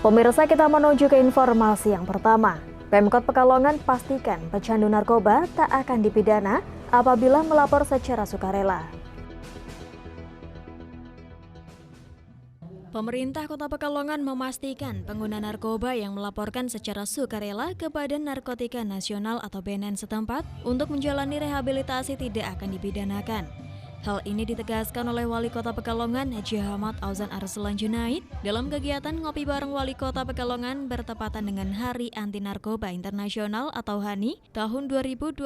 Pemirsa, kita menuju ke informasi yang pertama. Pemkot Pekalongan pastikan pecandu narkoba tak akan dipidana apabila melapor secara sukarela. Pemerintah Kota Pekalongan memastikan pengguna narkoba yang melaporkan secara sukarela ke Badan Narkotika Nasional atau BNN setempat untuk menjalani rehabilitasi tidak akan dipidanakan. Hal ini ditegaskan oleh Wali Kota Pekalongan, Haji Ahmad Auzan Arslan Junaid, dalam kegiatan Ngopi Bareng Wali Kota Pekalongan bertepatan dengan Hari Anti Narkoba Internasional atau HANI tahun 2023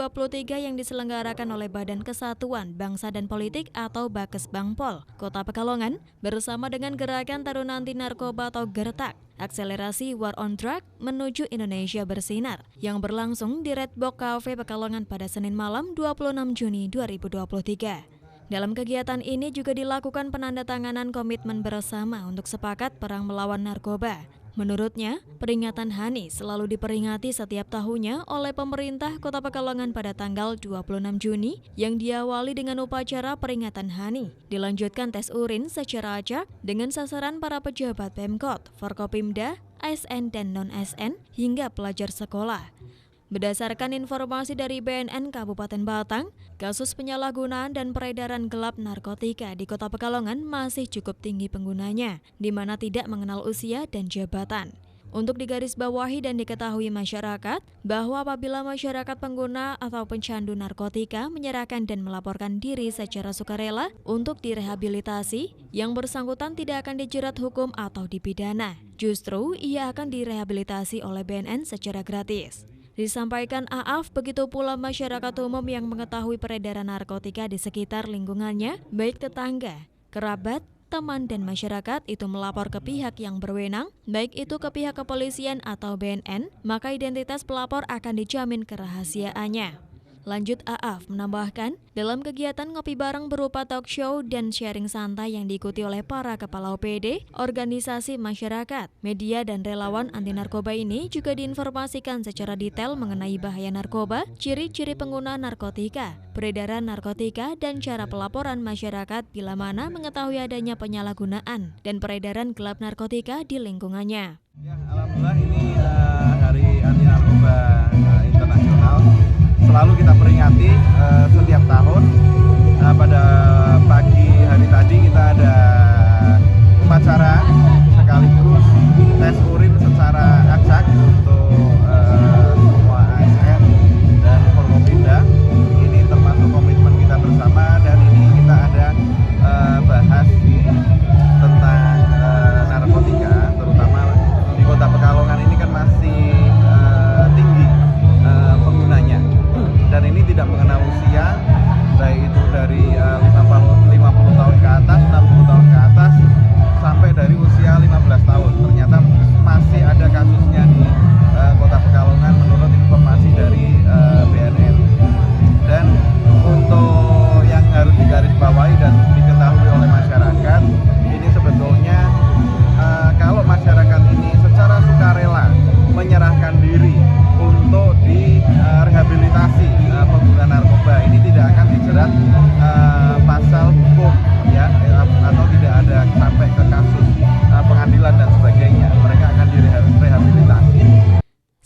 yang diselenggarakan oleh Badan Kesatuan Bangsa dan Politik atau Bakes Bangpol, Kota Pekalongan, bersama dengan Gerakan Taruna Anti Narkoba atau GERTAK. Akselerasi War on Drug menuju Indonesia Bersinar yang berlangsung di Red Box Cafe Pekalongan pada Senin malam 26 Juni 2023. Dalam kegiatan ini juga dilakukan penandatanganan komitmen bersama untuk sepakat perang melawan narkoba. Menurutnya, peringatan HANI selalu diperingati setiap tahunnya oleh pemerintah Kota Pekalongan pada tanggal 26 Juni yang diawali dengan upacara peringatan HANI. Dilanjutkan tes urin secara acak dengan sasaran para pejabat Pemkot, Forkopimda, ASN dan non-ASN hingga pelajar sekolah. Berdasarkan informasi dari BNN Kabupaten Batang, kasus penyalahgunaan dan peredaran gelap narkotika di Kota Pekalongan masih cukup tinggi penggunanya, di mana tidak mengenal usia dan jabatan. Untuk digarisbawahi dan diketahui masyarakat, bahwa apabila masyarakat pengguna atau pencandu narkotika menyerahkan dan melaporkan diri secara sukarela untuk direhabilitasi, yang bersangkutan tidak akan dijerat hukum atau dipidana. Justru, ia akan direhabilitasi oleh BNN secara gratis. Disampaikan Aaf, begitu pula masyarakat umum yang mengetahui peredaran narkotika di sekitar lingkungannya, baik tetangga, kerabat, teman, dan masyarakat itu melapor ke pihak yang berwenang, baik itu ke pihak kepolisian atau BNN, maka identitas pelapor akan dijamin kerahasiaannya. Lanjut Aaf menambahkan, dalam kegiatan ngopi bareng berupa talk show dan sharing santai yang diikuti oleh para kepala OPD, organisasi masyarakat, media dan relawan anti narkoba ini juga diinformasikan secara detail mengenai bahaya narkoba, ciri-ciri pengguna narkotika, peredaran narkotika, dan cara pelaporan masyarakat bila mana mengetahui adanya penyalahgunaan dan peredaran gelap narkotika di lingkungannya. Ya, alhamdulillah ini Hari Anti Narkoba Internasional. Selalu kita peringati setiap tahun. Pada pagi hari tadi kita ada upacara sekaligus tes urin secara acak untuk semua ASN dan Forkopimda. Ini termasuk komitmen kita bersama, dan ini kita ada bahas tentang narkotika, terutama di Kota Pekalongan ini kan masih tinggi penggunanya. Dan ini tidak mengenal usia, baik itu dari 50 tahun ke atas, 60 tahun ke atas, sampai dari usia 15 tahun. Ternyata masih ada kasusnya di Kota Pekalongan menurut informasi dari BNN. Dan untuk yang harus digarisbawahi dan diketahui oleh masyarakat, ini sebetulnya kalau masyarakat ini secara sukarela menyerahkan diri untuk direhabilitasi pengguna narkoba, ini tidak akan dijerat pasal hukum, ya, atau tidak ada sampai ke kasus pengadilan dan sebagainya. Mereka akan direhabilitasi.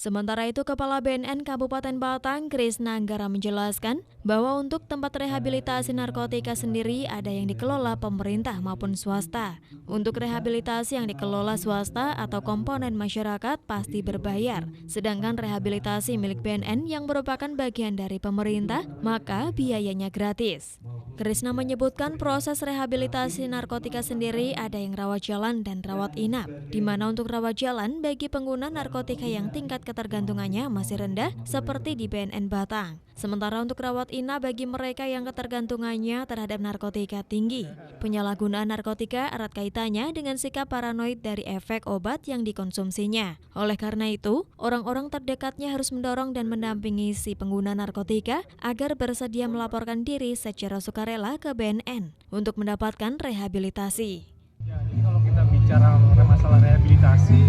Sementara itu, Kepala BNN Kabupaten Batang, Krisna Anggara menjelaskan bahwa untuk tempat rehabilitasi narkotika sendiri ada yang dikelola pemerintah maupun swasta. Untuk rehabilitasi yang dikelola swasta atau komponen masyarakat pasti berbayar, sedangkan rehabilitasi milik BNN yang merupakan bagian dari pemerintah, maka biayanya gratis. Krisna menyebutkan proses rehabilitasi narkotika sendiri ada yang rawat jalan dan rawat inap, di mana untuk rawat jalan bagi pengguna narkotika yang tingkat ketergantungannya masih rendah seperti di BNN Batang. Sementara untuk rawat inap bagi mereka yang ketergantungannya terhadap narkotika tinggi. Penyalahgunaan narkotika erat kaitannya dengan sikap paranoid dari efek obat yang dikonsumsinya. Oleh karena itu, orang-orang terdekatnya harus mendorong dan mendampingi si pengguna narkotika agar bersedia melaporkan diri secara sukarela ke BNN untuk mendapatkan rehabilitasi. Ya, jadi kalau kita bicara masalah rehabilitasi,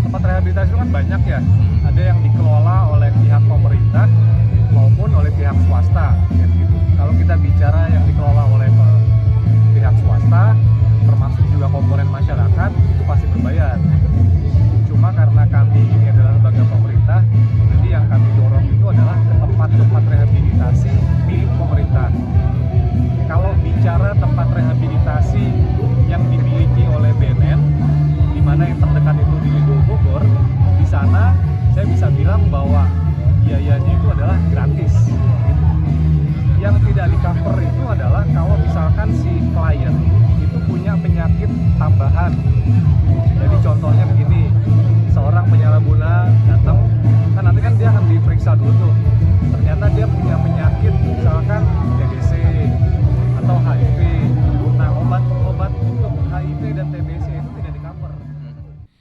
tempat rehabilitasi itu kan banyak ya. Ada yang dikelola oleh pihak pemerintah maupun oleh pihak swasta, ya, gitu. Kalau kita bicara yang dikelola oleh pihak swasta, termasuk juga komponen masyarakat, itu pasti berbayar.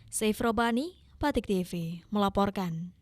Saif Robani, Batik TV, melaporkan.